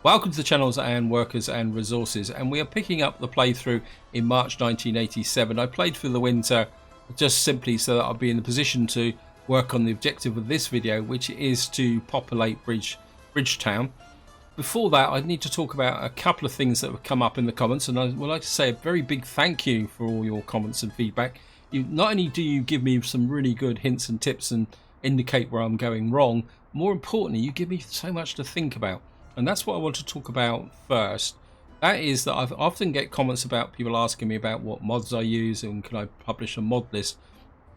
Welcome to the channels and workers and resources, and we are picking up the playthrough in March 1987. I played through the winter just simply so that I'll be in the position to work on the objective of this video, which is to populate Bridgetown. Before that, I need to talk about a couple of things that have come up in the comments, and I would like to say a very big thank you for all your comments and feedback. Not only do you give me some really good hints and tips and indicate where I'm going wrong, more importantly, you give me so much to think about. And that's what I want to talk about first. That is that I often get comments about people asking me about what mods I use and can I publish a mod list.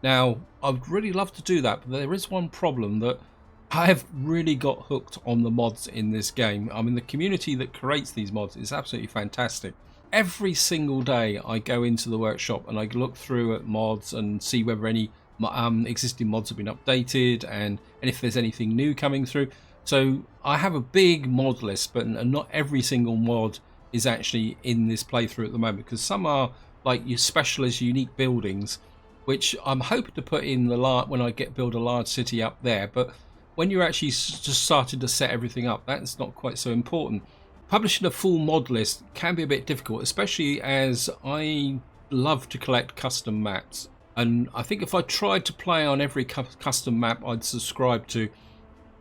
Now, I'd really love to do that, but there is one problem, that I have really got hooked on the mods in this game. I mean, the community that creates these mods is absolutely fantastic. Every single day I go into the workshop and I look through at mods and see whether any existing mods have been updated and if there's anything new coming through. So I have a big mod list, but not every single mod is actually in this playthrough at the moment, because some are like your specialist unique buildings, which I'm hoping to put in the when I build a large city up there. But when you're actually just starting to set everything up, that's not quite so important. Publishing a full mod list can be a bit difficult, especially as I love to collect custom maps. And I think if I tried to play on every custom map I'd subscribe to,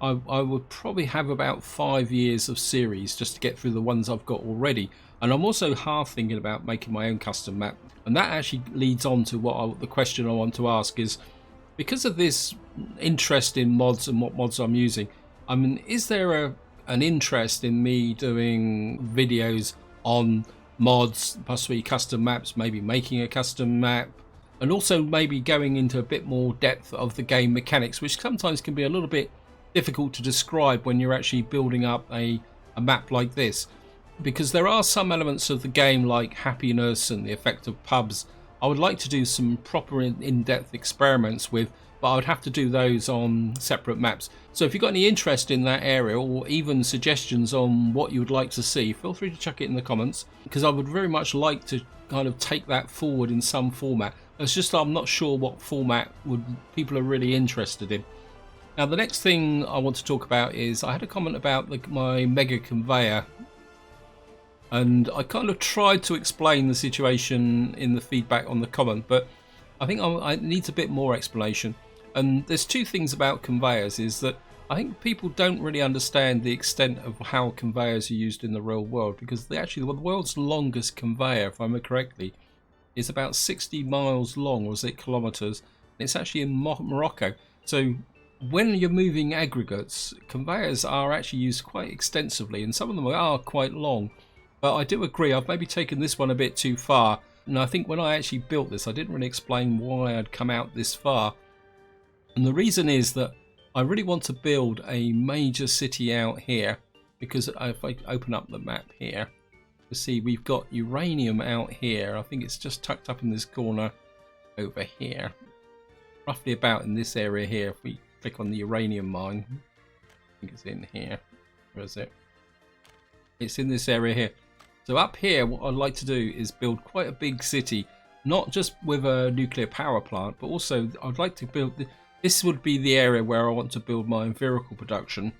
I would probably have about 5 years of series just to get through the ones I've got already. And I'm also half thinking about making my own custom map. And that actually leads on to the question I want to ask is, because of this interest in mods and what mods I'm using, I mean, is there an interest in me doing videos on mods, possibly custom maps, maybe making a custom map, and also maybe going into a bit more depth of the game mechanics, which sometimes can be a little bit difficult to describe when you're actually building up a map like this, because there are some elements of the game like happiness and the effect of pubs I would like to do some proper in-depth experiments with, but I would have to do those on separate maps. So if you've got any interest in that area, or even suggestions on what you would like to see, feel free to chuck it in the comments, because I would very much like to kind of take that forward in some format. It's just I'm not sure what format people are really interested in. Now, the next thing I want to talk about is I had a comment about my mega conveyor, and I kind of tried to explain the situation in the feedback on the comment, but I think it needs a bit more explanation. And there's two things about conveyors, is that I think people don't really understand the extent of how conveyors are used in the real world, because the world's longest conveyor, if I remember correctly, is about 60 miles long, or is it kilometers? And it's actually in Morocco. So when you're moving aggregates, conveyors are actually used quite extensively, and some of them are quite long. But I do agree, I've maybe taken this one a bit too far. And I think when I actually built this, I didn't really explain why I'd come out this far. And the reason is that I really want to build a major city out here, because if I open up the map here, you see we've got uranium out here. I think it's just tucked up in this corner over here, roughly about in this area here. If we click on the uranium mine, I think it's in here. Where is it? It's in this area here. So up here, what I'd like to do is build quite a big city, not just with a nuclear power plant, but also I'd like to build, this would be the area where I want to build my vehicle production.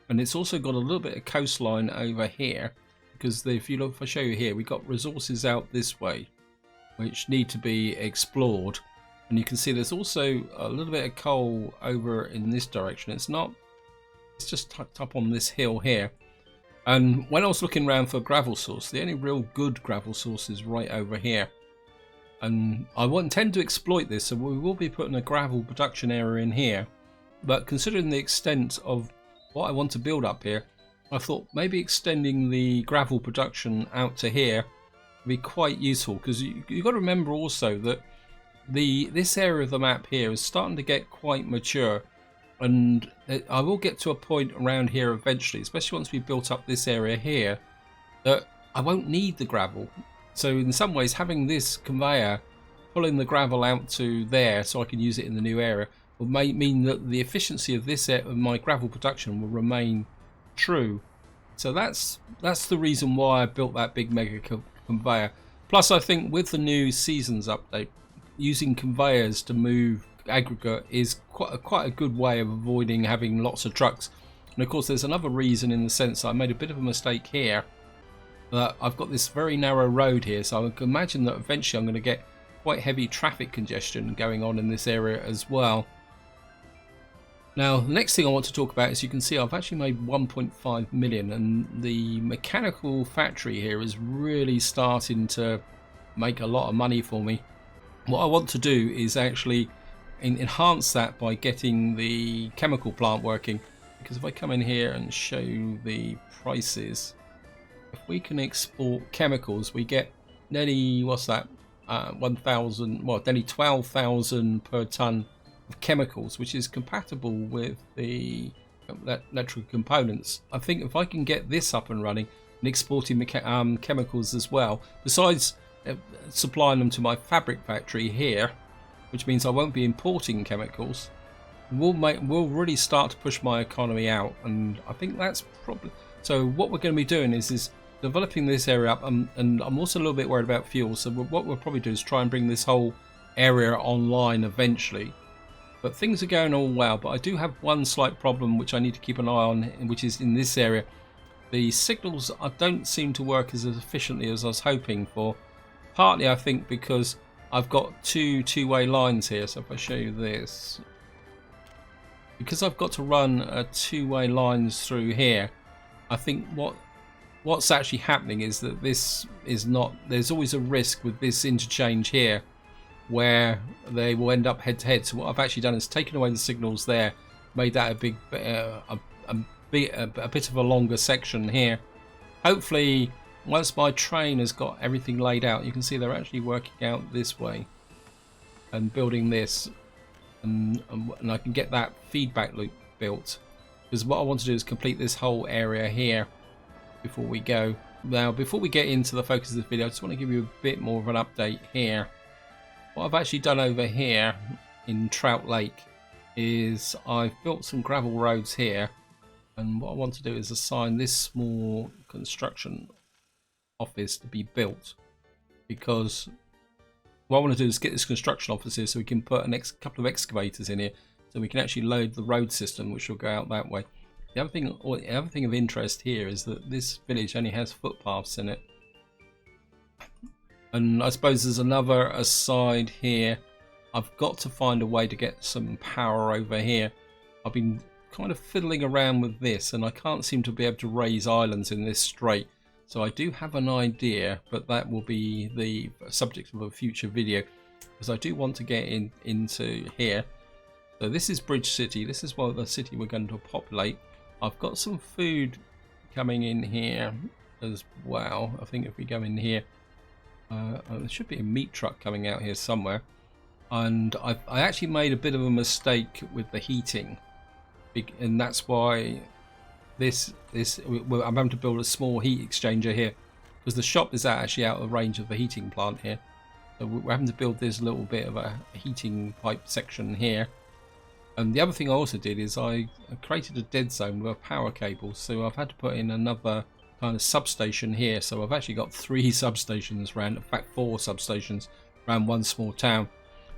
And it's also got a little bit of coastline over here, because if I show you here, we've got resources out this way, which need to be explored. And you can see there's also a little bit of coal over in this direction. It's just tucked up on this hill here. And when I was looking around for a gravel source, the only real good gravel source is right over here. And I intend to exploit this, so we will be putting a gravel production area in here. But considering the extent of what I want to build up here, I thought maybe extending the gravel production out to here would be quite useful, because you've got to remember also that this area of the map here is starting to get quite mature, and I will get to a point around here eventually, especially once we've built up this area here, that I won't need the gravel. So in some ways, having this conveyor pulling the gravel out to there so I can use it in the new area will mean that the efficiency of my gravel production will remain true. So that's the reason why I built that big mega conveyor. Plus, I think with the new seasons update, using conveyors to move aggregate is quite a good way of avoiding having lots of trucks. And of course there's another reason, in the sense that I made a bit of a mistake here, that I've got this very narrow road here, so I can imagine that eventually I'm going to get quite heavy traffic congestion going on in this area as well. Now, the next thing I want to talk about is, you can see I've actually made 1.5 million, and the mechanical factory here is really starting to make a lot of money for me. What I want to do is actually enhance that by getting the chemical plant working, because if I come in here and show the prices, if we can export chemicals, we get nearly, what's that, 1,000, well, nearly 12,000 per ton of chemicals, which is compatible with the electrical components. I think if I can get this up and running and exporting chemicals as well, besides supplying them to my fabric factory here, which means I won't be importing chemicals, we'll really start to push my economy out. And I think that's probably, so what we're going to be doing is developing this area up, and I'm also a little bit worried about fuel, so what we'll probably do is try and bring this whole area online eventually. But things are going all well, but I do have one slight problem which I need to keep an eye on, which is in this area. The signals don't seem to work as efficiently as I was hoping for, partly I think because I've got two-way lines here. So if I show you this, because I've got to run two-way lines through here, I think what's actually happening is that this is not, there's always a risk with this interchange here where they will end up head to head. So what I've actually done is taken away the signals there, made that a bit of a longer section here. Hopefully once my train has got everything laid out, you can see they're actually working out this way and building this, and I can get that feedback loop built, because what I want to do is complete this whole area here before we go. Now, before we get into the focus of this video, I just want to give you a bit more of an update here. What I've actually done over here in Trout Lake is I've built some gravel roads here, and what I want to do is assign this small construction office to be built, because what I want to do is get this construction office here so we can put a couple of excavators in here so we can actually load the road system, which will go out that way. The other thing of interest here is that this village only has footpaths in it, and I suppose there's another aside here. I've got to find a way to get some power over here. I've been kind of fiddling around with this, and I can't seem to be able to raise islands in this strait. So I do have an idea, but that will be the subject of a future video, because I do want to get into here. So this is Bridge City. This is the city we're going to populate. I've got some food coming in here as well. I think if we go in here, there should be a meat truck coming out here somewhere. And I actually made a bit of a mistake with the heating, and that's why I'm having to build a small heat exchanger here, because the shop is actually out of range of the heating plant here. So we're having to build this little bit of a heating pipe section here. And the other thing I also did is I created a dead zone with a power cable, so I've had to put in another kind of substation here. So I've actually got 3 substations around, in fact 4 substations around one small town,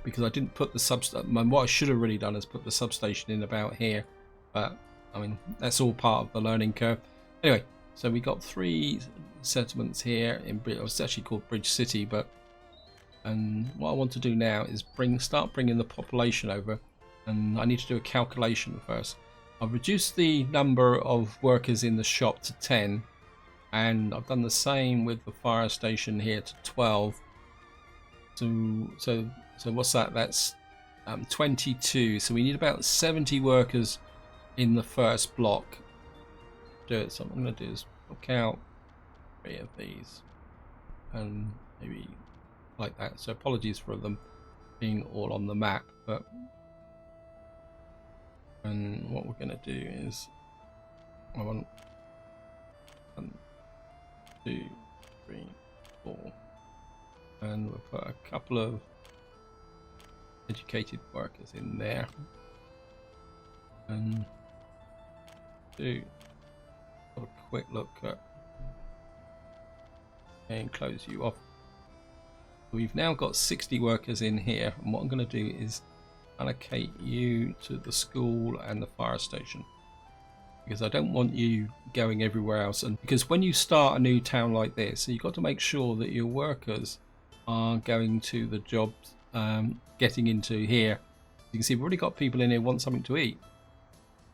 because I didn't put the what I should have really done is put the substation in about here, but I mean, that's all part of the learning curve. Anyway, so we got 3 settlements here in it's actually called Bridge City, and what I want to do now is start bringing the population over, and I need to do a calculation first. I've reduced the number of workers in the shop to 10, and I've done the same with the fire station here to 12. So what's that? That's 22. So we need about 70 workers in the first block. Do it. So what I'm going to do is book out 3 of these, and maybe like that. So apologies for them being all on the map, and what we're going to do is I want 1, 2, 3, 4, and we'll put a couple of educated workers in there, and have a quick look at and close you off. We've now got 60 workers in here, and what I'm going to do is allocate you to the school and the fire station. because I don't want you going everywhere else. And because when you start a new town like this, you've got to make sure that your workers are going to the jobs, getting into here. You can see we've already got people in here who want something to eat.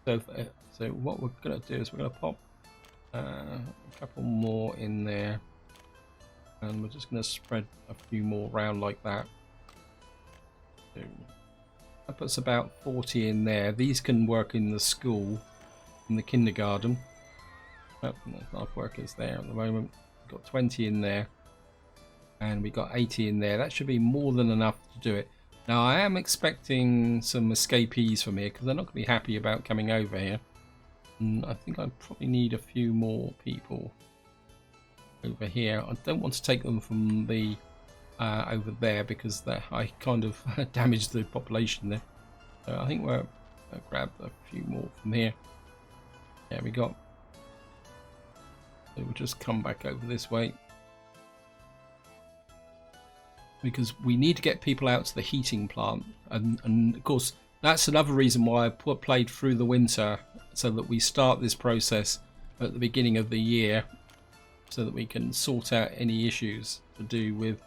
So what we're going to do is we're going to pop a couple more in there, and we're just going to spread a few more around like that. So that puts about 40 in there. These can work in the school, in the kindergarten. Oh, there's not workers there at the moment. We've got 20 in there, and we got 80 in there. That should be more than enough to do it. Now I am expecting some escapees from here because they're not going to be happy about coming over here. And I think I probably need a few more people over here. I don't want to take them from the over there because I kind of damaged the population there. So I think we'll grab a few more from here. There we go. So we'll just come back over this way, because we need to get people out to the heating plant, and of course that's another reason why I played through the winter, so that we start this process at the beginning of the year, so that we can sort out any issues to do with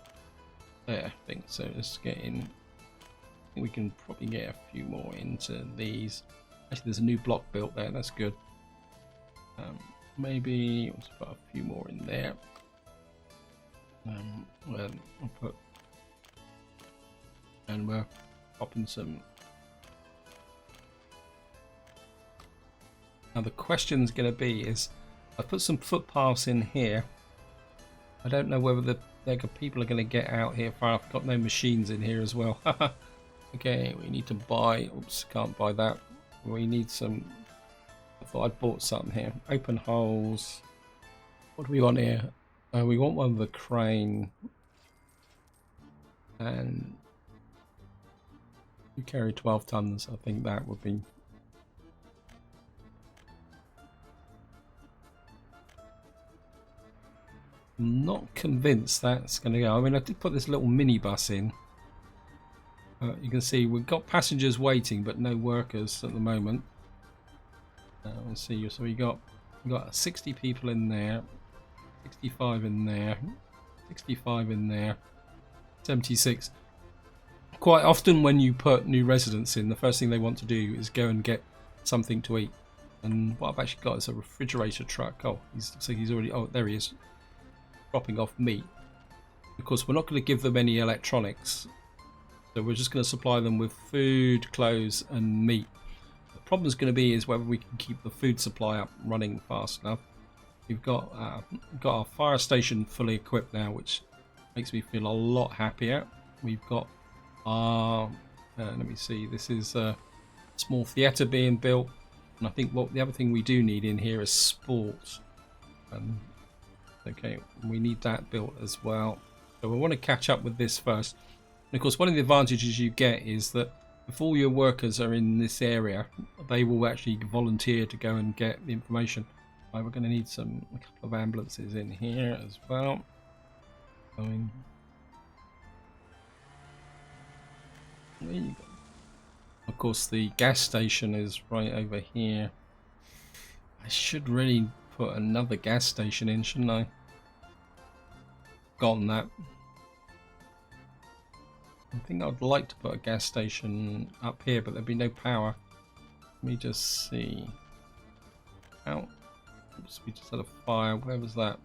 things. So let's get in. I think we can probably get a few more into these. Actually, there's a new block built there. That's good. Maybe let's put a few more in there. Well, I'll put, and we're popping some. Now the question's going to be is, I put some footpaths in here. I don't know whether people are going to get out here far. I've got no machines in here as well. Okay, we need to buy. Oops, can't buy that. We need some. I thought I'd bought something here. Open holes. What do we want here? We want one with a crane. And we carry 12 tons. I think that would be. I'm not convinced that's going to go. I mean, I did put this little minibus in. You can see we've got passengers waiting, but no workers at the moment. Let's see. So we got 60 people in there, 65 in there, 65 in there, 76. Quite often, when you put new residents in, the first thing they want to do is go and get something to eat. And what I've actually got is a refrigerator truck. Oh, he's already. Oh, there he is. Dropping off meat. Of course, we're not going to give them any electronics, so we're just going to supply them with food, clothes and meat. The problem is going to be is whether we can keep the food supply up running fast enough. We've got our fire station fully equipped now, which makes me feel a lot happier. We've got our let me see, this is a small theatre being built, and I think the other thing we do need in here is sports. Okay, we need that built as well. So we want to catch up with this first. And of course, one of the advantages you get is that if all your workers are in this area, they will actually volunteer to go and get the information. Right, we're going to need a couple of ambulances in here as well. There you go. Of course, the gas station is right over here. I should really put another gas station in, shouldn't I? Gotten that. I think I'd like to put a gas station up here, but there'd be no power. Let me just see. Ow. Oops, we just had a fire. Where was that?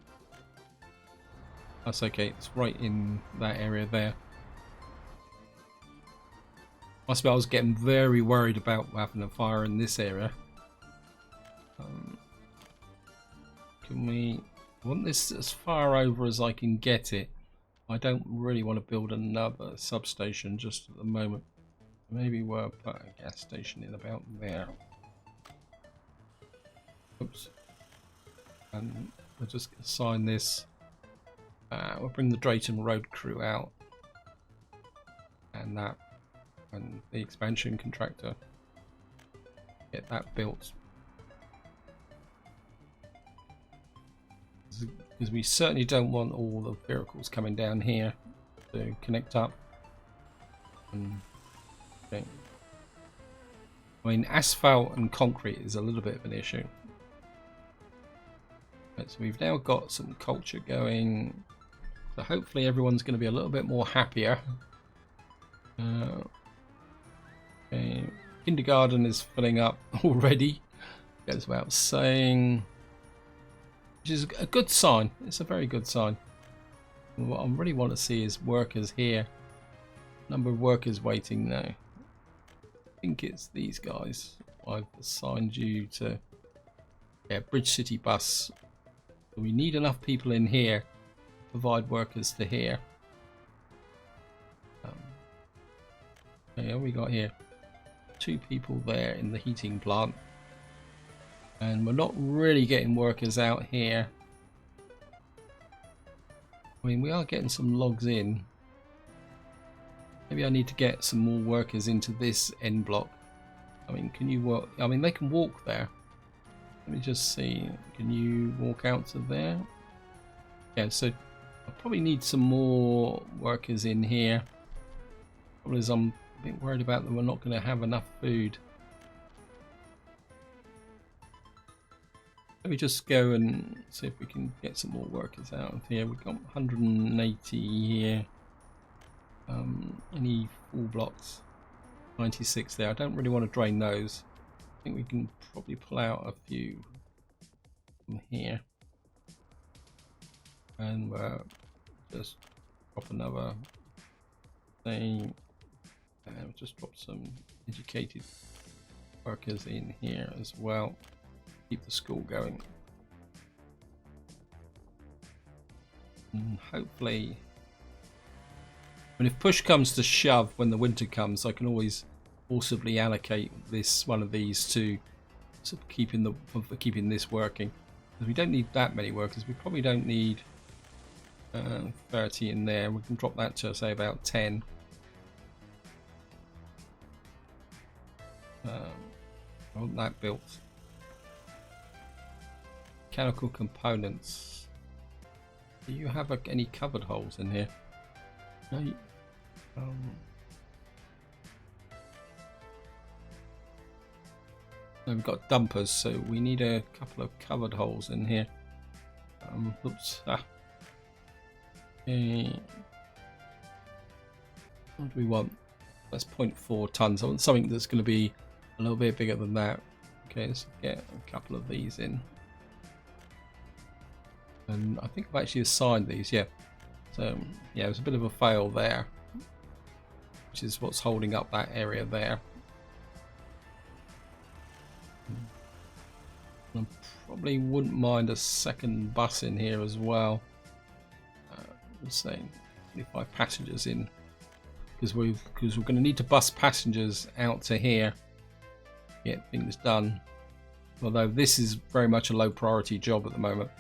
That's okay. It's right in that area there. Must be I was getting very worried about having a fire in this area. Can we want this as far over as I can get it? I don't really want to build another substation just at the moment. Maybe we'll put a gas station in about there. Oops. And we'll just assign this. We'll bring the Drayton Road crew out. And that. And the expansion contractor. Get that built. Because we certainly don't want all the vehicles coming down here to connect up. Okay. I mean, asphalt and concrete is a little bit of an issue. Right, so we've now got some culture going. So hopefully everyone's going to be a little bit more happier. Okay. Kindergarten is filling up already. Goes without saying. Which is a good sign. It's a very good sign. What I really want to see is workers here. Number of workers waiting now. I think it's these guys. I've assigned you to Bridge City Bus. We need enough people in here to provide workers to here. Okay, what we got here? 2 people there in the heating plant. And we're not really getting workers out here. I mean, we are getting some logs in. Maybe I need to get some more workers into this end block. I mean, can you walk? I mean, they can walk there. Let me just see. Can you walk out to there? Yeah, so I probably need some more workers in here. Probably as I'm a bit worried about that we're not going to have enough food. Let me just go and see if we can get some more workers out of here. We've got 180 here. Any full blocks? 96 there. I don't really want to drain those. I think we can probably pull out a few from here. And just drop another thing. And just drop some educated workers in here as well. Keep the school going. And hopefully, if push comes to shove when the winter comes, I can always forcibly allocate one of these to keeping this working. Because we don't need that many workers. We probably don't need 30 in there. We can drop that to say about 10. I want that built. Mechanical components. Do you have any covered holes in here? No. We've got dumpers, so we need a couple of covered holes in here. Oops. Okay. What do we want? That's 0.4 tons. I want something that's going to be a little bit bigger than that. Okay, let's get a couple of these in. And I think I've actually assigned these, yeah. So, yeah, there's a bit of a fail there, which is what's holding up that area there. I probably wouldn't mind a second bus in here as well. I'm saying 25 passengers in, because we're going to need to bus passengers out to here to get things done. Although this is very much a low priority job at the moment.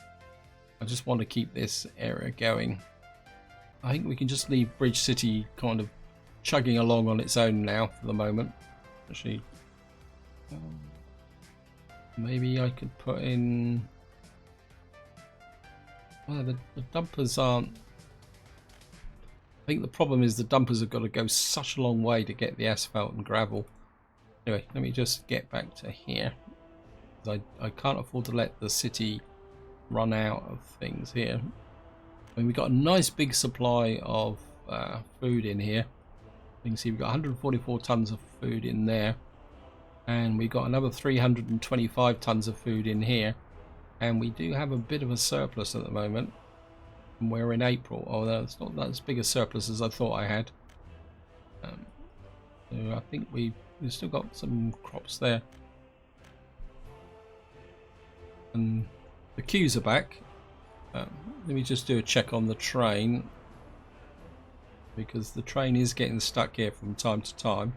I just want to keep this area going. I think we can just leave Bridge City kind of chugging along on its own now for the moment. Actually, maybe I could put in. Well, the dumpers aren't. I think the problem is the dumpers have got to go such a long way to get the asphalt and gravel. Anyway, let me just get back to here. I can't afford to let the city run out of things here. I mean, we've got a nice big supply of food in here. You can see we've got 144 tons of food in there, and we've got another 325 tons of food in here, and we do have a bit of a surplus at the moment, and we're in April. Oh, that's not as big a surplus as I thought I had. So I think we've still got some crops there, and the queues are back. Let me just do a check on the train, because the train is getting stuck here from time to time.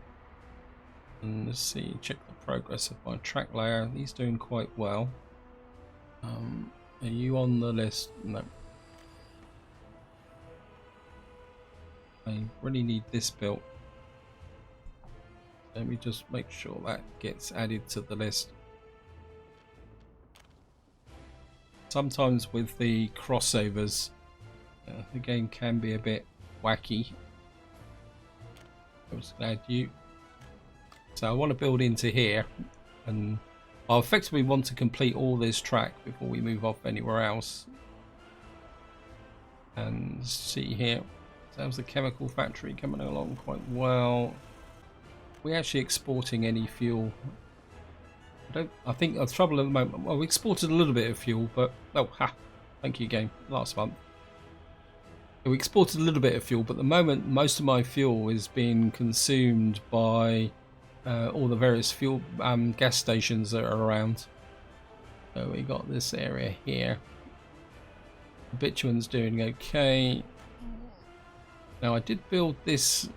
And let's see, check the progress of my track layer. He's doing quite well. Are you on the list? No. I really need this built. Let me just make sure that gets added to the list. Sometimes with the crossovers, the game can be a bit wacky. I'm just going to add you. So I want to build into here, and I effectively want to complete all this track before we move off anywhere else. And see here, there's the chemical factory coming along quite well. We're actually exporting any fuel. I think the trouble at the moment, well, we exported a little bit of fuel, but thank you game, last month. We exported a little bit of fuel, but at the moment most of my fuel is being consumed by all the various fuel gas stations that are around. So we got this area here. Bitumen's doing okay. Now I did build this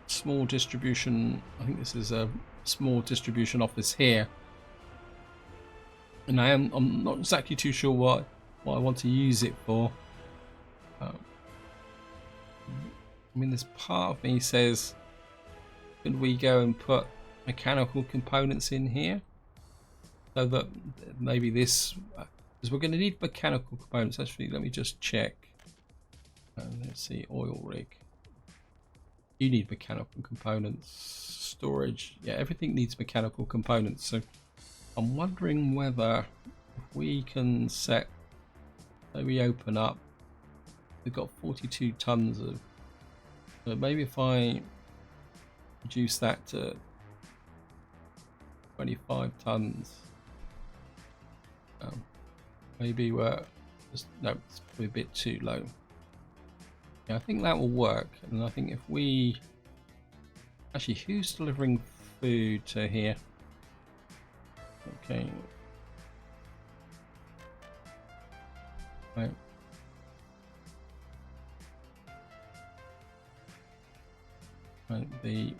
small distribution, I think this is a small distribution office here, and I'm not exactly too sure what I want to use it for. I mean, this part of me says, could we go and put mechanical components in here so that maybe this, because we're going to need mechanical components. Actually, let me just check. Let's see, oil rig. You need mechanical components. Storage, yeah, everything needs mechanical components. So I'm wondering whether if we can set, so we open up, we've got 42 tons of, so maybe if I reduce that to 25 tons, maybe we're just, no, it's probably a bit too low. Yeah, I think that will work. And I think if we actually, who's delivering food to here? Okay, right. Right,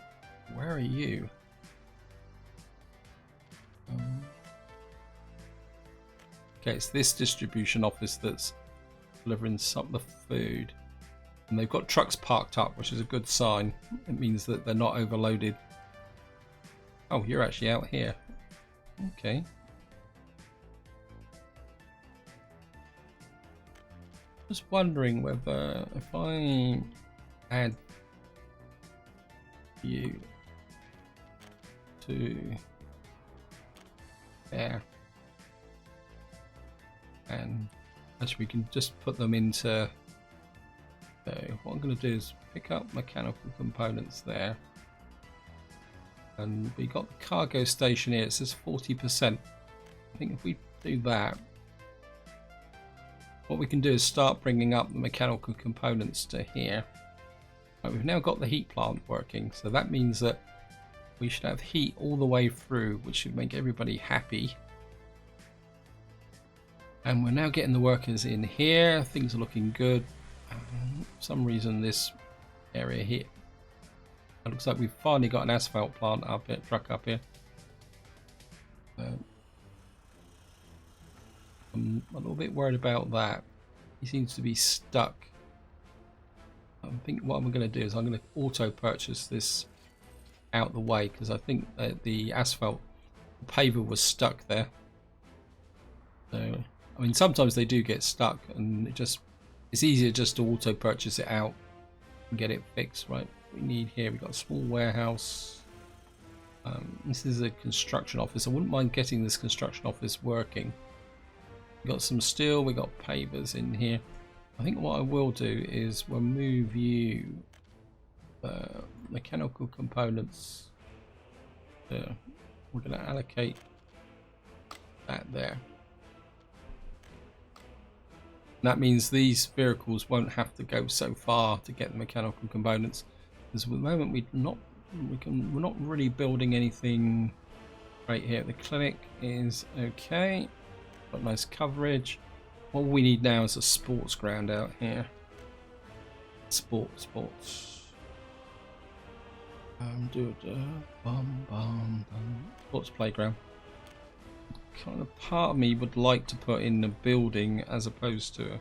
where are you? Okay, it's this distribution office that's delivering some of the food. And they've got trucks parked up, which is a good sign. It means that they're not overloaded. Oh, you're actually out here. Okay. Just wondering whether if I add you to there, and actually we can just put them into. So what I'm going to do is pick up mechanical components there, and we got the cargo station here. It says 40%. I think if we do that, what we can do is start bringing up the mechanical components to here. Right, we've now got the heat plant working, so that means that we should have heat all the way through, which should make everybody happy. And we're now getting the workers in here. Things are looking good. For some reason this area here, it looks like we've finally got an asphalt plant up here, truck up here. I'm a little bit worried about that. He seems to be stuck. I think what I'm going to do is I'm going to auto purchase this out the way, because I think that the asphalt paver was stuck there. So I mean, sometimes they do get stuck, and it's easier just to auto purchase it out and get it fixed. Right, we need here, we've got a small warehouse. This is a construction office. I wouldn't mind getting this construction office working. We've got some steel, we've got pavers in here. I think what I will do is we'll move you mechanical components. We're going to allocate that there. That means these vehicles won't have to go so far to get the mechanical components, because at the moment we're not really building anything right here. The clinic is okay, got nice coverage. What we need now is a sports ground out here. Sports. Sports playground. Kind of part of me would like to put in the building as opposed to.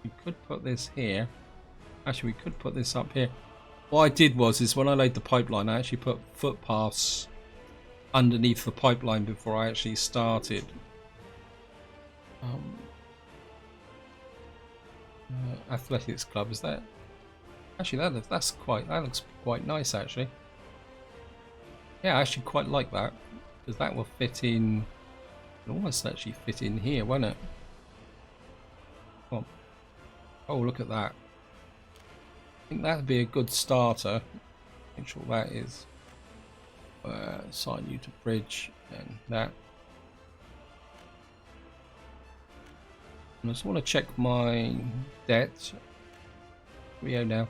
We could put this here. Actually, we could put this up here. What I did is when I laid the pipeline, I actually put footpaths underneath the pipeline before I actually started. Athletics club, is that? Actually, that looks quite nice actually. Yeah, I actually quite like that. because that will fit in. It'll almost actually fit in here, won't it? Oh, look at that. I think that'd be a good starter. Make sure that is. Assign you to bridge and that. I just want to check my debt. We owe now.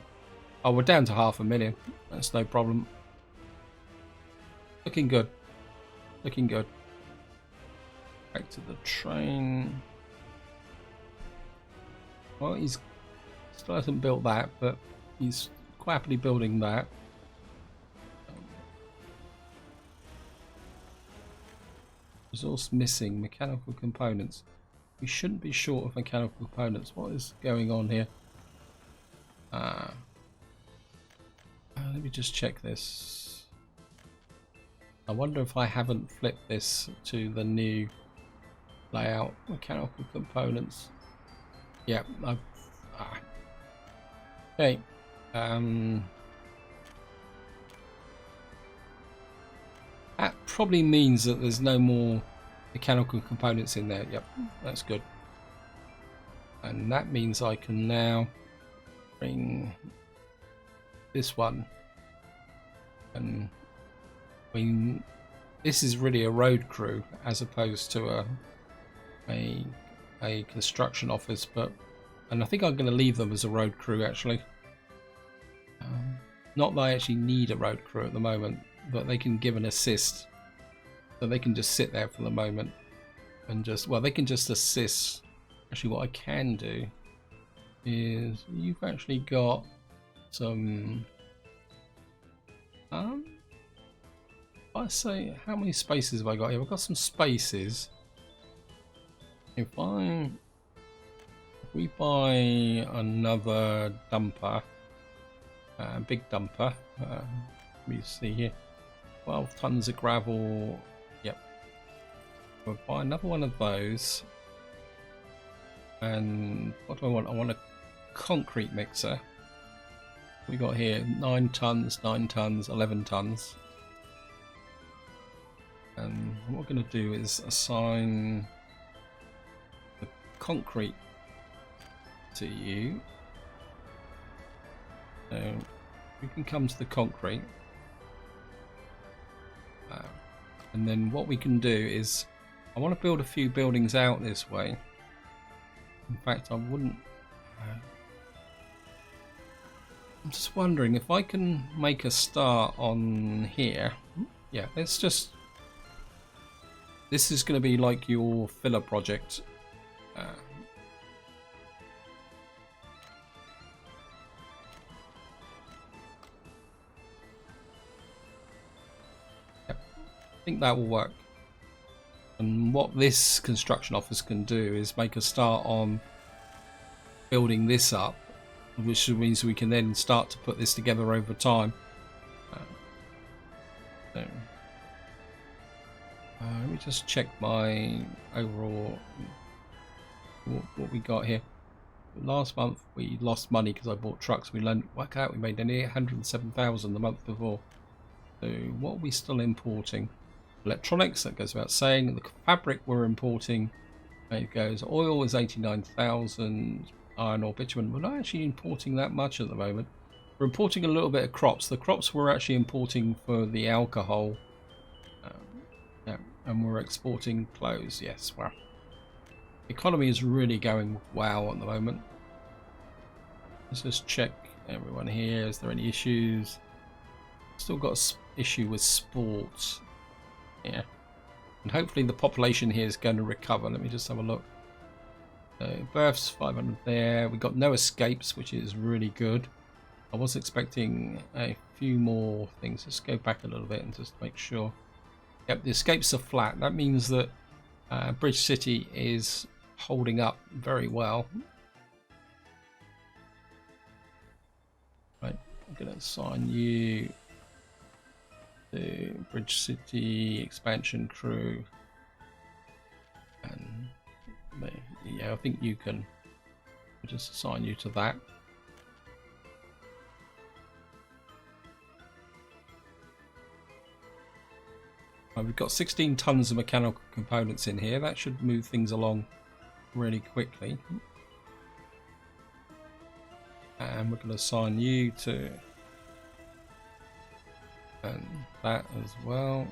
Oh, we're down to 500,000. That's no problem. Looking good. Looking good. Back to the train. Well, he's still hasn't built that, but he's quite happily building that. Resource missing. Mechanical components. We shouldn't be short of mechanical components. What is going on here? Let me just check this. I wonder if I haven't flipped this to the new layout. Mechanical components. Yeah. Okay. That probably means that there's no more mechanical components in there. Yep, that's good. And that means I can now bring this one. And I mean, this is really a road crew as opposed to a construction office, and I think I'm going to leave them as a road crew actually. Not that I actually need a road crew at the moment, but they can give an assist, so they can just sit there for the moment and just, well, they can just assist. Actually, what I can do is, you've actually got some I say, how many spaces have I got here? I've got some spaces. If we buy another dumper, big dumper, let me see here, 12 tons of gravel. Yep, we'll buy another one of those. And what do I want? I want a concrete mixer. We got here 9 tons, 9 tons, 11 tons. And what we're going to do is assign the concrete to you. So we can come to the concrete. And then what we can do is, I want to build a few buildings out this way. In fact, I wouldn't. I'm just wondering if I can make a start on here. Yeah, let's just. This is going to be like your filler project. Yep, I think that will work. And what this construction office can do is make a start on building this up, which means we can then start to put this together over time. Let me just check my overall, what we got here. Last month we lost money because I bought trucks. We work out we made nearly 107,000 the month before. So what are we still importing? Electronics, that goes without saying. The fabric we're importing, it goes. Oil is 89,000. Iron ore, bitumen. We're not actually importing that much at the moment. We're importing a little bit of crops. The crops we're actually importing for the alcohol. Yeah, and we're exporting clothes. Yes, well, the economy is really going wow at the moment. Let's just check everyone here. Is there any issues? Still got an issue with sports. Yeah, and hopefully the population here is going to recover. Let me just have a look. Births 500 there. We got no escapes, which is really good. I was expecting a few more things. Let's go back a little bit and just make sure. Yep, the escapes are flat. That means that Bridge City is holding up very well. Right, I'm going to assign you the Bridge City expansion crew. And yeah, I think you can just assign you to that. We've got 16 tons of mechanical components in here. That should move things along really quickly. And we're going to assign you to and that as well.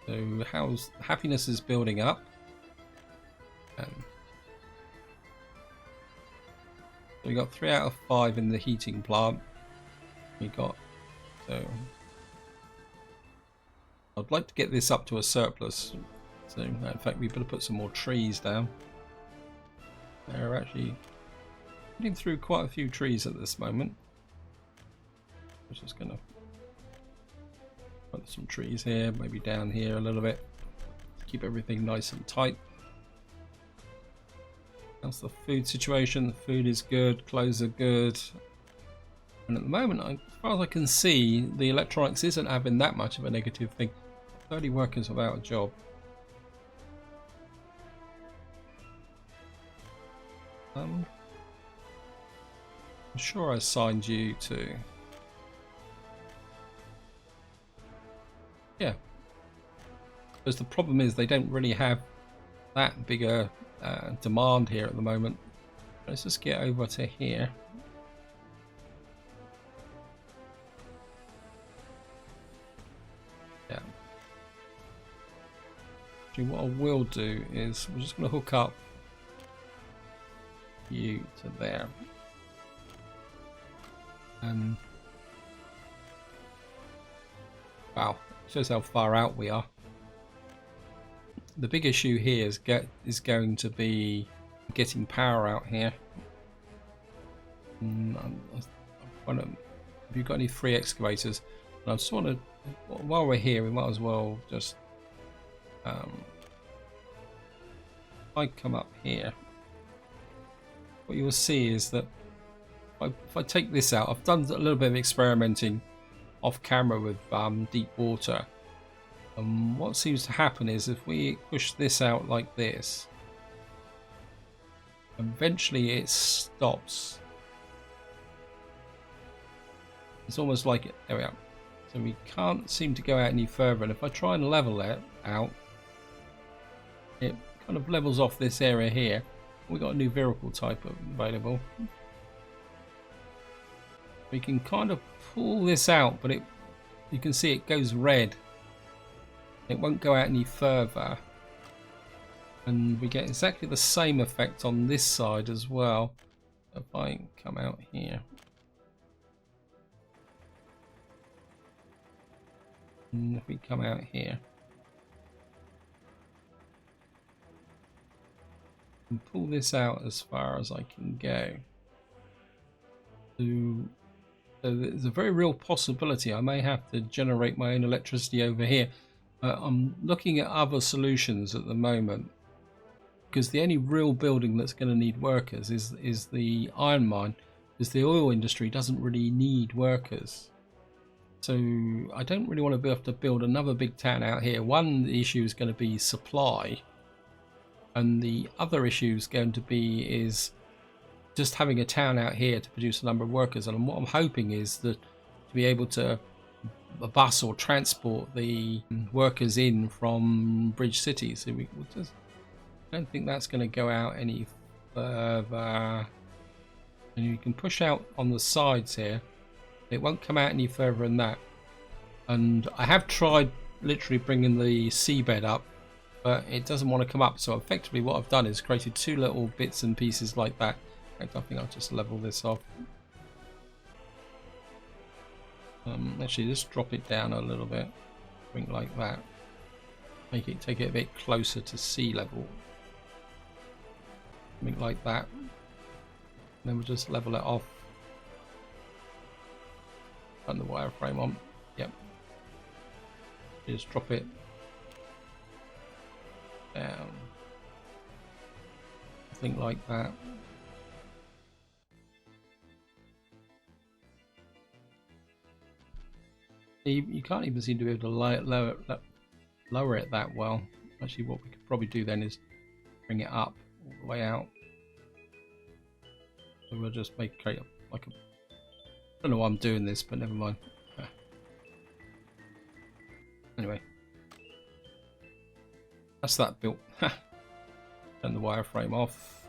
So how's happiness is building up. And we got 3 out of 5 in the heating plant. We got, so I'd like to get this up to a surplus. So in fact we better put some more trees down. They're actually putting through quite a few trees at this moment. I'm just gonna put some trees here, maybe down here a little bit, to keep everything nice and tight. How's the food situation? The food is good, clothes are good. And at the moment, as far as I can see, the electronics isn't having that much of a negative thing. 30 workers without a job. I'm sure I assigned you to... Yeah. Because the problem is they don't really have that bigger demand here at the moment. Let's just get over to here. Yeah. Actually, what I will do is we're just going to hook up you to there. And wow, shows how far out we are. The big issue here is going to be getting power out here. Have you got any free excavators? And I just want to, while we're here, we might as well just I come up here. What you will see is that if I take this out, I've done a little bit of experimenting off camera with deep water. What seems to happen is if we push this out like this, eventually it stops. It's almost like it. There we are. So we can't seem to go out any further, and if I try and level it out, it kind of levels off this area here. We got a new vehicle type available. We can kind of pull this out, but you can see it goes red. It won't go out any further, and we get exactly the same effect on this side as well. If I come out here, and if we come out here and pull this out as far as I can go, so there's a very real possibility I may have to generate my own electricity over here. I'm looking at other solutions at the moment, because the only real building that's going to need workers is the iron mine, because the oil industry doesn't really need workers. So I don't really want to be able to build another big town out here. One issue is going to be supply, and the other issue is going to be is just having a town out here to produce a number of workers. And what I'm hoping is that to be able to a bus or transport the workers in from Bridge City. So we just don't think that's going to go out any further. And you can push out on the sides here. It won't come out any further than that. And I have tried literally bringing the seabed up, but it doesn't want to come up. So effectively what I've done is created 2 little bits and pieces like that. In fact, I think I'll just level this off. Actually, just drop it down a little bit, something like that. Take it a bit closer to sea level, something like that. And then we'll just level it off. Turn the wireframe on. Yep. Just drop it down, something like that. You can't even seem to be able to lower it that well. Actually, what we could probably do then is bring it up all the way out. So we'll just create like a... I don't know why I'm doing this, but never mind. Anyway, that's that built. Turn the wireframe off.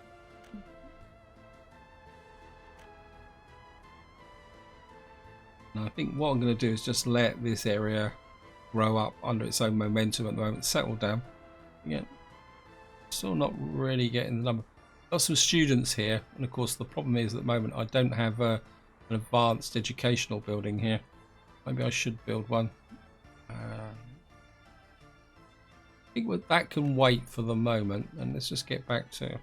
And I think what I'm going to do is just let this area grow up under its own momentum at the moment, settle down. Again, still not really getting the number. Got some students here, and of course the problem is at the moment I don't have an advanced educational building here. Maybe I should build one. I think that can wait for the moment, and let's just get back to.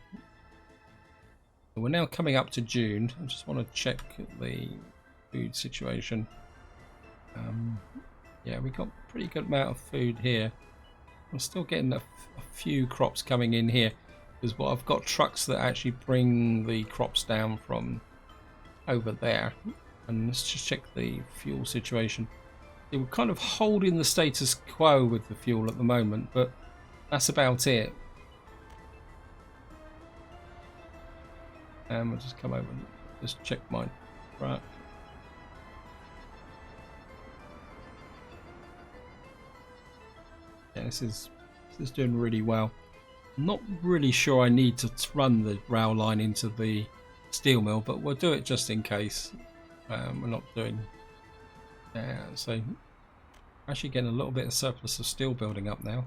We're now coming up to June. I just want to check the food situation. Yeah, we got a pretty good amount of food here. I'm still getting a few crops coming in here, because what I've got trucks that actually bring the crops down from over there. And let's just check the fuel situation. They were kind of holding the status quo with the fuel at the moment, but that's about it. And we'll just come over and just check mine. Right. Yeah, this is doing really well. I'm not really sure I need to run the rail line into the steel mill, but we'll do it just in case. We're not doing. So actually getting a little bit of surplus of steel building up now.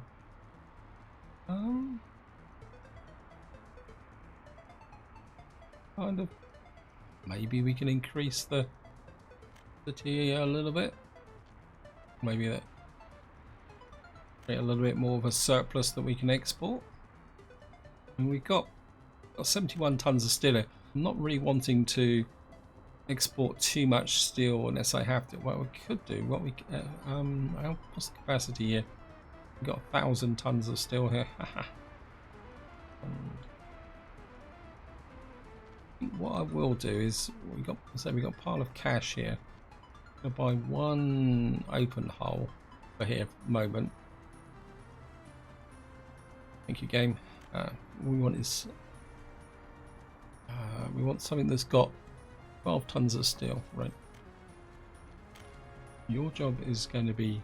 Kind of. Maybe we can increase the T a little bit. Maybe that create a little bit more of a surplus that we can export. And we've got 71 tons of steel here. I'm not really wanting to export too much steel unless I have to. What we could do, what's the capacity here? We've got 1,000 tons of steel here. What I will do is we got a pile of cash here. I'll buy one open hole for here for the moment. Thank you, game. We want is we want something that's got 12 tons of steel, right? Your job is going to be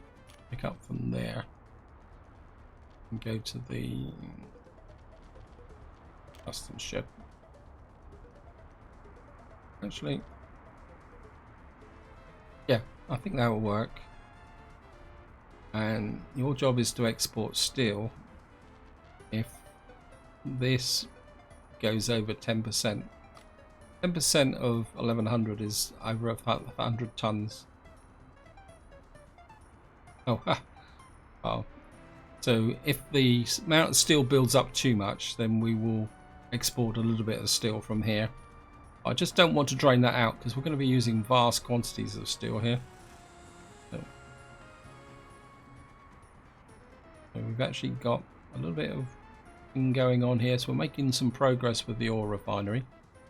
pick up from there and go to the customs shed. Actually, yeah, I think that will work. And your job is to export steel if this goes over 10%. 10% of 1100 is over 100 tons. Oh, so if the amount of steel builds up too much, then we will export a little bit of steel from here. I just don't want to drain that out because we're going to be using vast quantities of steel here. So we've actually got a little bit of thing going on here, so we're making some progress with the ore refinery.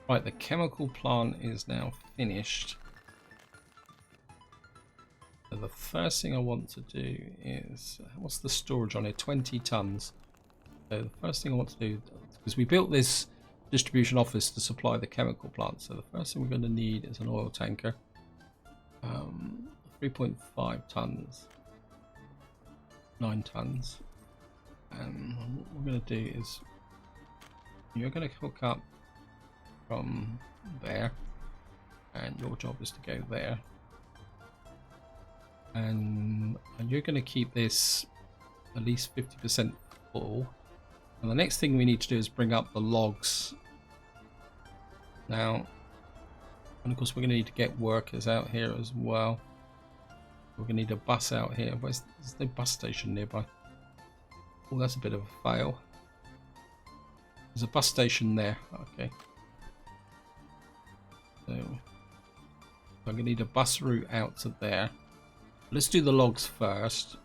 Right, the chemical plant is now finished. So the first thing I want to do is, what's the storage on it? 20 tons. So the first thing I want to do, because we built this distribution office to supply the chemical plant, so the first thing we're going to need is an oil tanker. 3.5 tons, 9 tons. And what we're going to do is you're going to hook up from there, and your job is to go there, and you're going to keep this at least 50% full. And the next thing we need to do is bring up the logs now, and of course we're going to need to get workers out here as well. We're going to need a bus out here. There's no bus station nearby. Oh, that's a bit of a fail. There's a bus station there. Okay. So I'm going to need a bus route out to there. Let's do the logs first.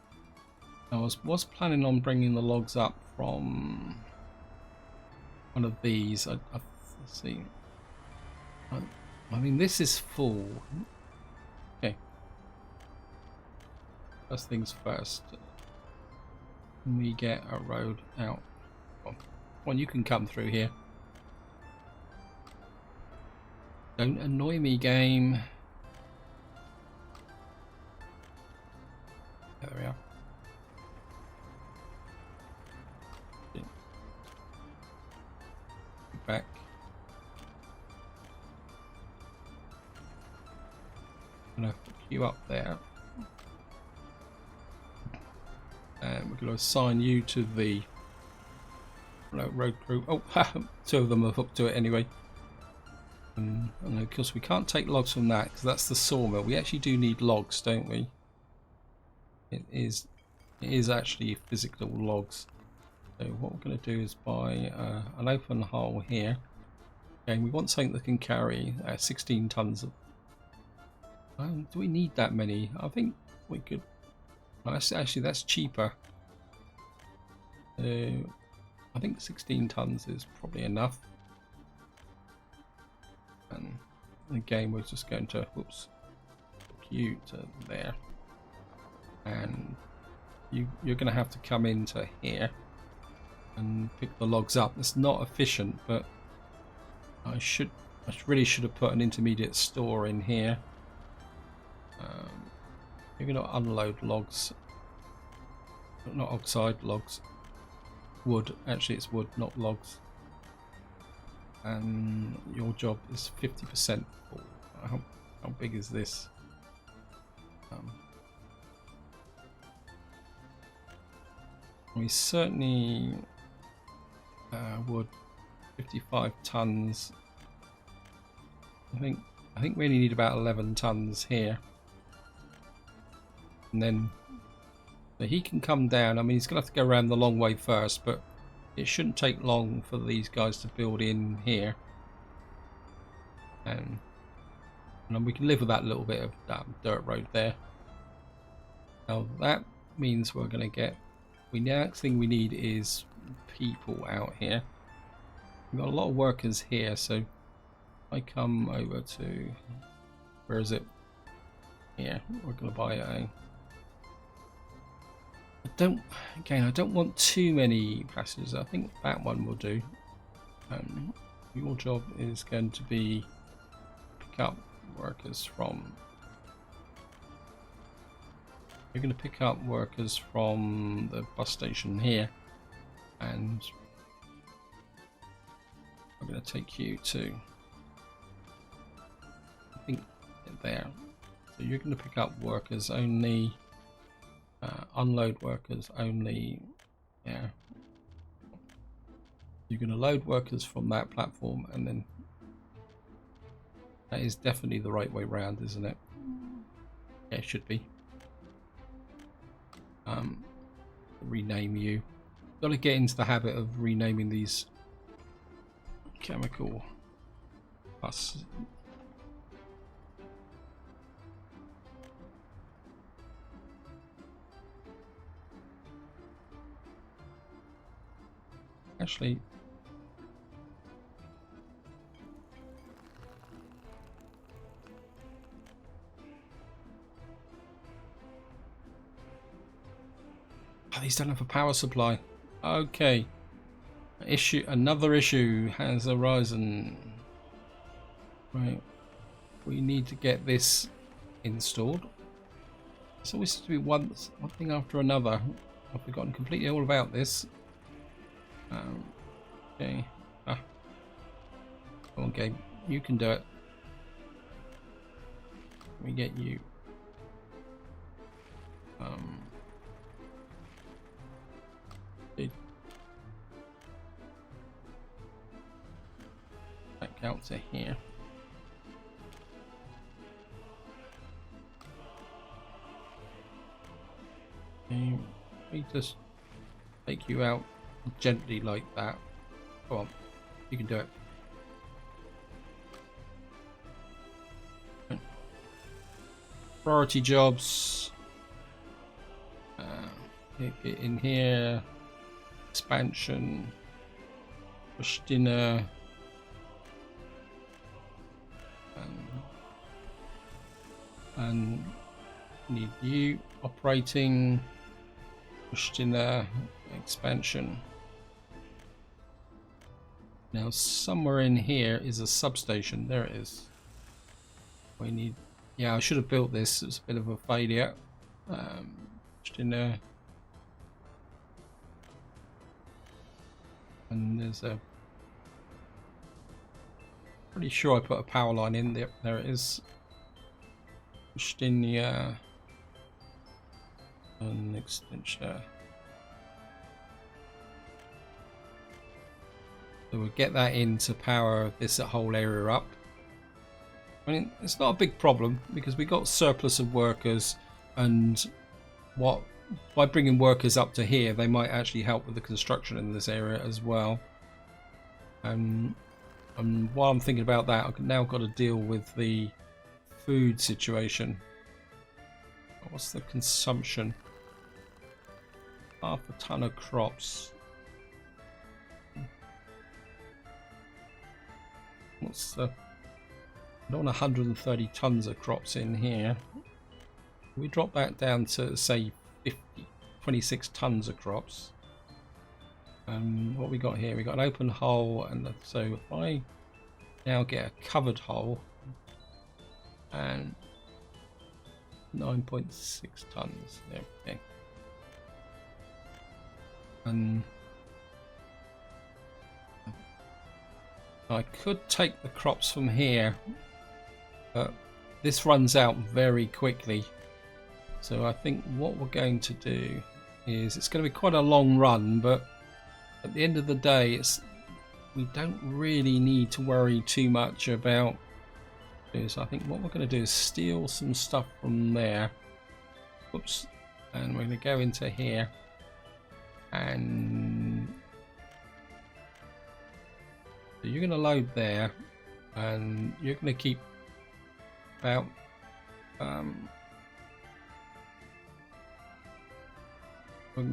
I was planning on bringing the logs up from one of these. Let's see. I mean, this is full. Okay. First things first. We get a road out. Well, you can come through here. Don't annoy me, game. There we are. I'm gonna hook you up there, and we're gonna assign you to the road crew. Oh, two of them are hooked to it anyway. And of course we can't take logs from that because that's the sawmill. We actually do need logs, don't we? It is actually physical logs. So what we're going to do is buy an open hole here. Okay, we want something that can carry 16 tons of... do we need that many? I think we could... actually, that's cheaper. I think 16 tons is probably enough. And again, we're just going to, whoops, hook you to there. And you're going to have to come into here and pick the logs up. It's not efficient, but I really should have put an intermediate store in here. You're going to unload logs, not oxide, logs. Wood, actually it's wood, not logs. And your job is 50% full. How big is this? We certainly would 55 tons. I think we only need about 11 tons here, and then he can come down. I mean, he's gonna have to go around the long way first, but it shouldn't take long for these guys to build in here, and we can live with that little bit of dirt road there. Now that means we're gonna get. The next thing we need is people out here. We've got a lot of workers here, so I come over to, where is it? Yeah, we're gonna buy a. I don't want too many passengers. I think that one will do. Your job is going to be pick up workers from. You're going to pick up workers from the bus station here, and I'm going to take you to, I think, there. So you're going to pick up workers only, unload workers only. Yeah, you're going to load workers from that platform, and then that is definitely the right way round, isn't it? Yeah, it should be. Rename you. Got to get into the habit of renaming these chemical bus. Actually, these don't have a power supply. Okay. Another issue has arisen. Right. We need to get this installed. So we seem to be one thing after another. I've forgotten completely all about this. Okay. Come on, game. You can do it. Let me get you. Back out to here. Okay, we just take you out gently like that. Come on, you can do it. Priority jobs. Get in here. Expansion. Push dinner. And need you operating. Push dinner. Expansion. Now somewhere in here is a substation. There it is. We need. Yeah, I should have built this. It's a bit of a failure. Push dinner. And there's a. Pretty sure I put a power line in there. There it is. Pushtinia and extension. So we'll get that in to power this whole area up. I mean, it's not a big problem because we got surplus of workers, and by bringing workers up to here, they might actually help with the construction in this area as well. And while I'm thinking about that, I've now got to deal with the food situation. What's the consumption? Half a ton of crops. What's the... I don't want 130 tons of crops in here. We drop that down to say 26 tons of crops. What we got here? We got an open hole, and so if I now get a covered hole and 9.6 tons. Okay. And I could take the crops from here, but this runs out very quickly. So I think what we're going to do is, it's going to be quite a long run, but at the end of the day, we don't really need to worry too much about this. I think what we're going to do is steal some stuff from there. Whoops. And we're going to go into here, and so you're going to load there, and you're going to keep about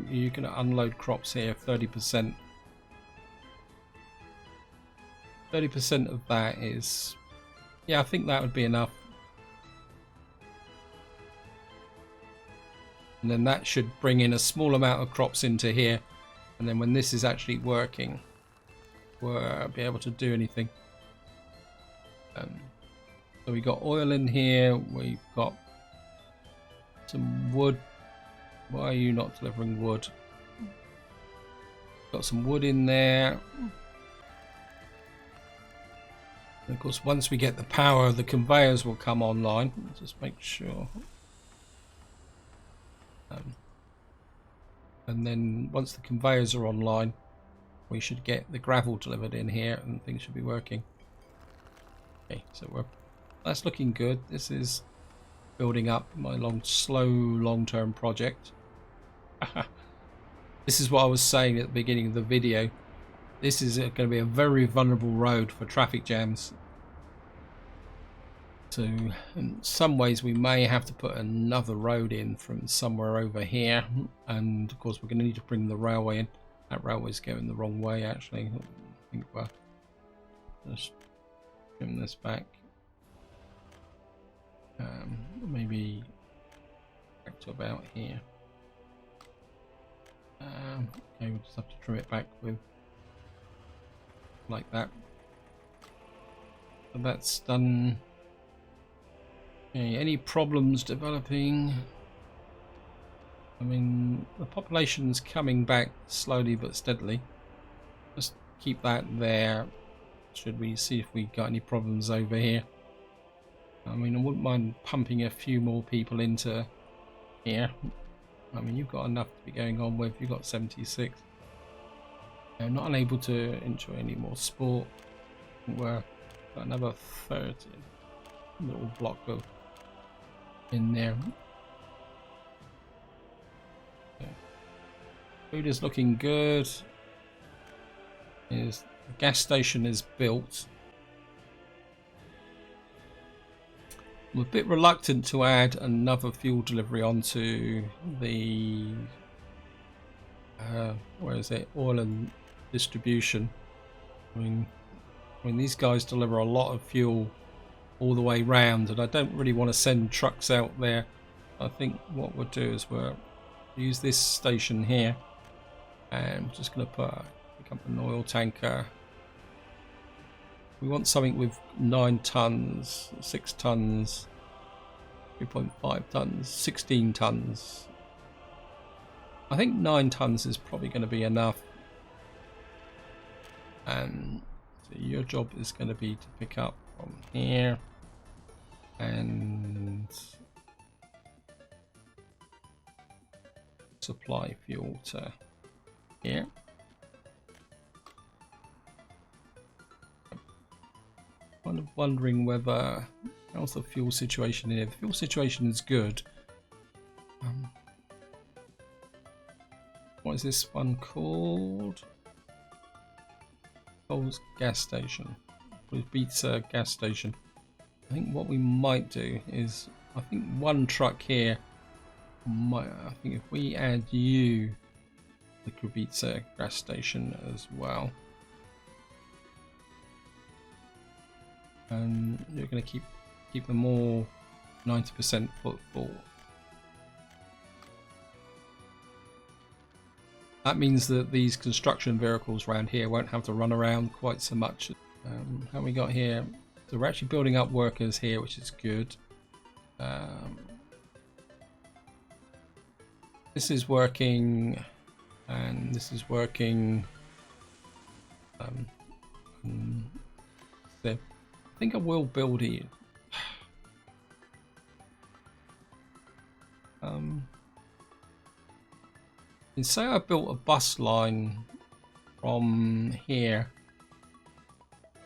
you're going to unload crops here. 30% of that is, yeah, I think that would be enough. And then that should bring in a small amount of crops into here, and then when this is actually working, we'll be able to do anything. So we got oil in here, we've got some wood. Why are you not delivering wood? Got some wood in there. And of course, once we get the power, the conveyors will come online. Just make sure. And then once the conveyors are online, we should get the gravel delivered in here, and things should be working. Okay, so that's looking good. This is building up my slow long-term project. This is what I was saying at the beginning of the video. This is going to be a very vulnerable road for traffic jams. So in some ways we may have to put another road in from somewhere over here, and of course we're going to need to bring the railway in. That railway's going the wrong way actually. I think we're just trim this back. Maybe back to about here. Okay, we'll just have to trim it back with like that. So that's done. Okay, any problems developing? I mean, the population's coming back slowly but steadily. Just keep that there. Should we see if we got any problems over here? I mean, I wouldn't mind pumping a few more people into here. I mean, you've got enough to be going on with. You've got 76. I'm not unable to enjoy any more sport. We're got another 30. Little block of in there. Okay. Food is looking good. The gas station is built. I'm a bit reluctant to add another fuel delivery onto the where is it? Oil and distribution. I mean these guys deliver a lot of fuel all the way round, and I don't really want to send trucks out there. I think what we'll do is we'll use this station here, and we're just going to pick up an oil tanker. We want something with 9 tons, 6 tons, 3.5 tons, 16 tons. I think 9 tons is probably going to be enough. And so your job is going to be to pick up from here and supply fuel to here. Kind of wondering whether, how's the fuel situation here? The fuel situation is good. What is this one called? Coles gas station. It beats a gas station. I think what we might do is, I think one truck here might, I think if we add you, the Kubica gas station as well. And you're going to keep them all 90% full. That means that these construction vehicles around here won't have to run around quite so much. How we got here? So we're actually building up workers here, which is good. This is working, and this is working. So I think I will build it. And say I built a bus line from here.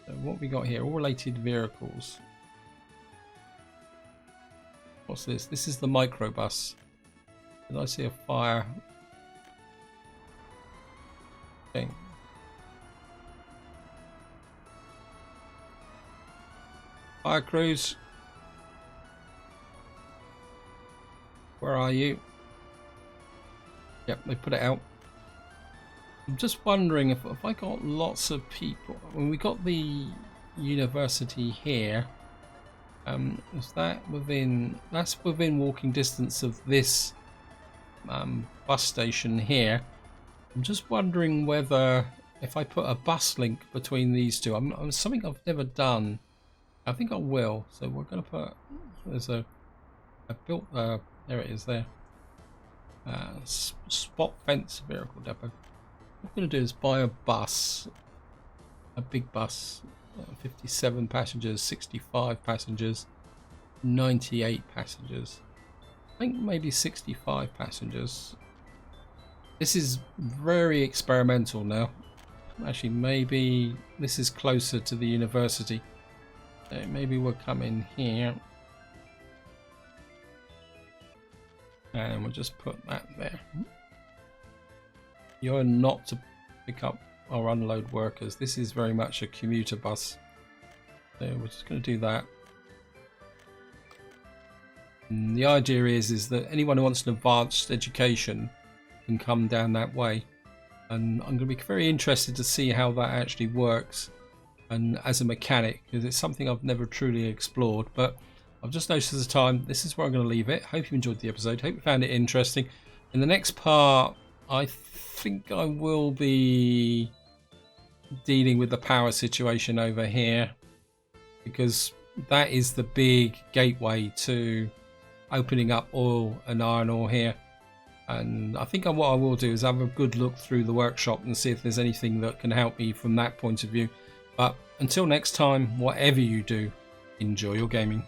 So what we got here? All related vehicles. What's this? This is the microbus. Did I see a fire? Okay. Fire crews. Where are you? Yep, they put it out. I'm just wondering if I got lots of people. When we got the university here, is that within? That's within walking distance of this bus station here. I'm just wondering whether if I put a bus link between these two, I'm something I've never done. I think I will. So we're going to put. There's a. I built. There it is. There. Spot fence vehicle depot. What I'm going to do is buy a bus, a big bus, 57 passengers, 65 passengers, 98 passengers. I think maybe 65 passengers. This is very experimental now. Actually, maybe this is closer to the university. Maybe we'll come in here. And we'll just put that there. You're not to pick up or unload workers. This is very much a commuter bus. So we're just going to do that. And the idea is that anyone who wants an advanced education can come down that way. And I'm going to be very interested to see how that actually works. And as a mechanic, because it's something I've never truly explored. But I've just noticed the time. This is where I'm going to leave it. Hope you enjoyed the episode. Hope you found it interesting. In the next part, I think I will be dealing with the power situation over here, because that is the big gateway to opening up oil and iron ore here. And I think what I will do is have a good look through the workshop and see if there's anything that can help me from that point of view. But until next time, whatever you do, enjoy your gaming.